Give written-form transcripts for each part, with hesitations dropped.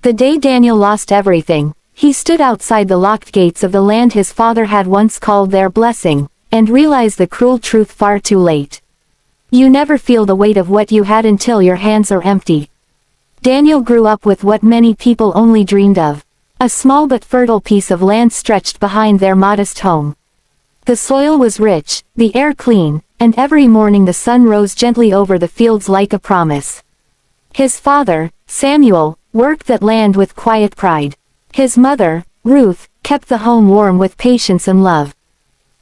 The day Daniel lost everything, he stood outside the locked gates of the land his father had once called their blessing, and realized the cruel truth far too late. You never feel the weight of what you had until your hands are empty. Daniel grew up with what many people only dreamed of. A small but fertile piece of land stretched behind their modest home. The soil was rich, the air clean, and every morning the sun rose gently over the fields like a promise. His father, Samuel, worked that land with quiet pride. His mother, Ruth, kept the home warm with patience and love.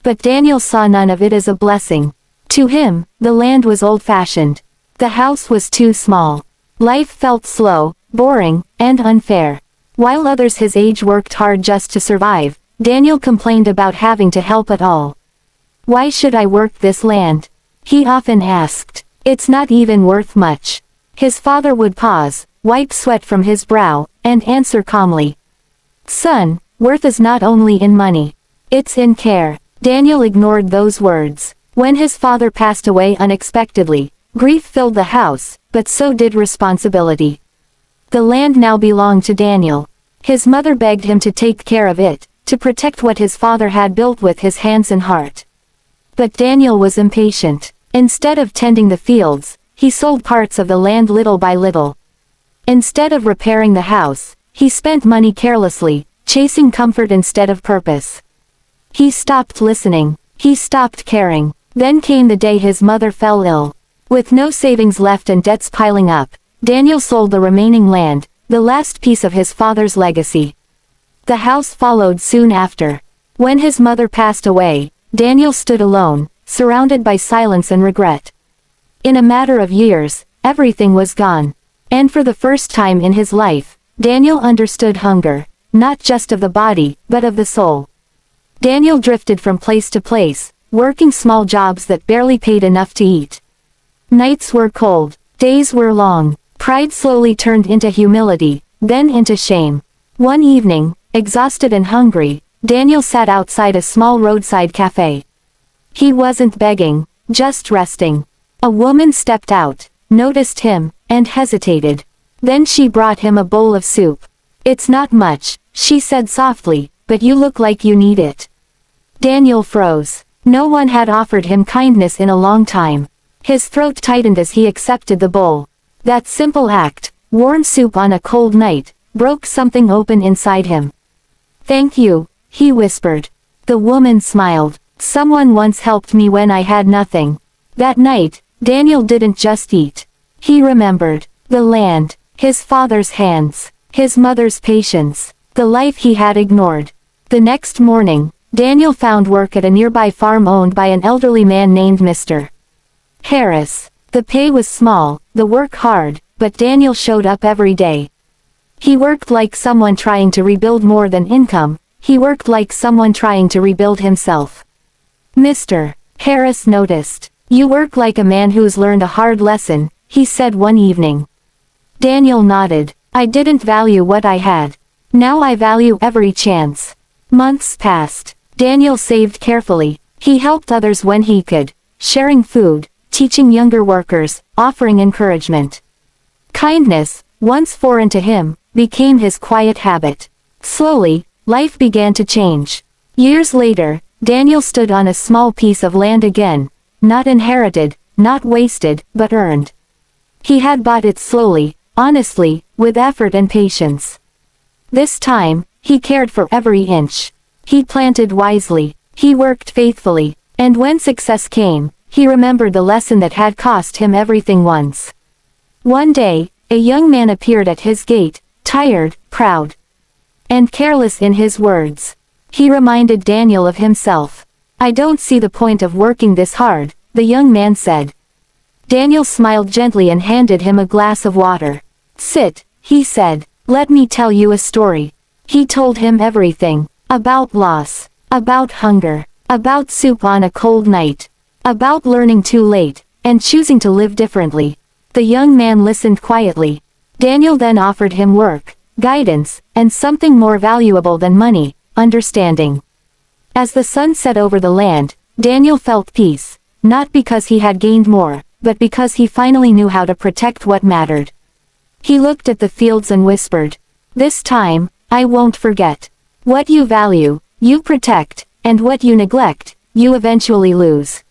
But Daniel saw none of it as a blessing. To him, the land was old-fashioned. The house was too small. Life felt slow, boring, and unfair. While others his age worked hard just to survive, Daniel complained about having to help at all. Why should I work this land? He often asked. It's not even worth much. His father would pause, wipe sweat from his brow, and answer calmly. Son, worth is not only in money. It's in care. Daniel ignored those words. When his father passed away unexpectedly, grief filled the house, but so did responsibility. The land now belonged to Daniel. His mother begged him to take care of it, to protect what his father had built with his hands and heart. But Daniel was impatient. Instead of tending the fields, he sold parts of the land little by little. Instead of repairing the house, he spent money carelessly, chasing comfort instead of purpose. He stopped listening. He stopped caring. Then came the day his mother fell ill. With no savings left and debts piling up, Daniel sold the remaining land, the last piece of his father's legacy. The house followed soon after. When his mother passed away, Daniel stood alone, surrounded by silence and regret. In a matter of years, everything was gone. And for the first time in his life, Daniel understood hunger, not just of the body, but of the soul. Daniel drifted from place to place, working small jobs that barely paid enough to eat. Nights were cold, days were long, pride slowly turned into humility, then into shame. One evening, exhausted and hungry, Daniel sat outside a small roadside cafe. He wasn't begging, just resting. A woman stepped out, noticed him, and hesitated. Then she brought him a bowl of soup. It's not much, she said softly, but you look like you need it. Daniel froze. No one had offered him kindness in a long time. His throat tightened as he accepted the bowl. That simple act, warm soup on a cold night, broke something open inside him. Thank you, he whispered. The woman smiled. Someone once helped me when I had nothing. That night, Daniel didn't just eat. He remembered the land, his father's hands, his mother's patience, the life he had ignored. The next morning, Daniel found work at a nearby farm owned by an elderly man named Mr. Harris. The pay was small, the work hard, but Daniel showed up every day. He worked like someone trying to rebuild more than income. He worked like someone trying to rebuild himself. Mr. Harris noticed. You work like a man who's learned a hard lesson, he said one evening. Daniel nodded. I didn't value what I had. Now I value every chance. Months passed. Daniel saved carefully. He helped others when he could, sharing food, teaching younger workers, offering encouragement. Kindness, once foreign to him, became his quiet habit. Slowly, life began to change. Years later, Daniel stood on a small piece of land again, not inherited, not wasted, but earned. He had bought it slowly, honestly, with effort and patience. This time, he cared for every inch. He planted wisely. He worked faithfully. And when success came, he remembered the lesson that had cost him everything once. One day, a young man appeared at his gate, tired, proud, and careless in his words. He reminded Daniel of himself. I don't see the point of working this hard, the young man said. Daniel smiled gently and handed him a glass of water. Sit, he said. Let me tell you a story. He told him everything. About loss. About hunger. About soup on a cold night. About learning too late, and choosing to live differently. The young man listened quietly. Daniel then offered him work, guidance, and something more valuable than money, understanding. As the sun set over the land, Daniel felt peace, not because he had gained more, but because he finally knew how to protect what mattered. He looked at the fields and whispered, This time, I won't forget. What you value, you protect, and what you neglect, you eventually lose.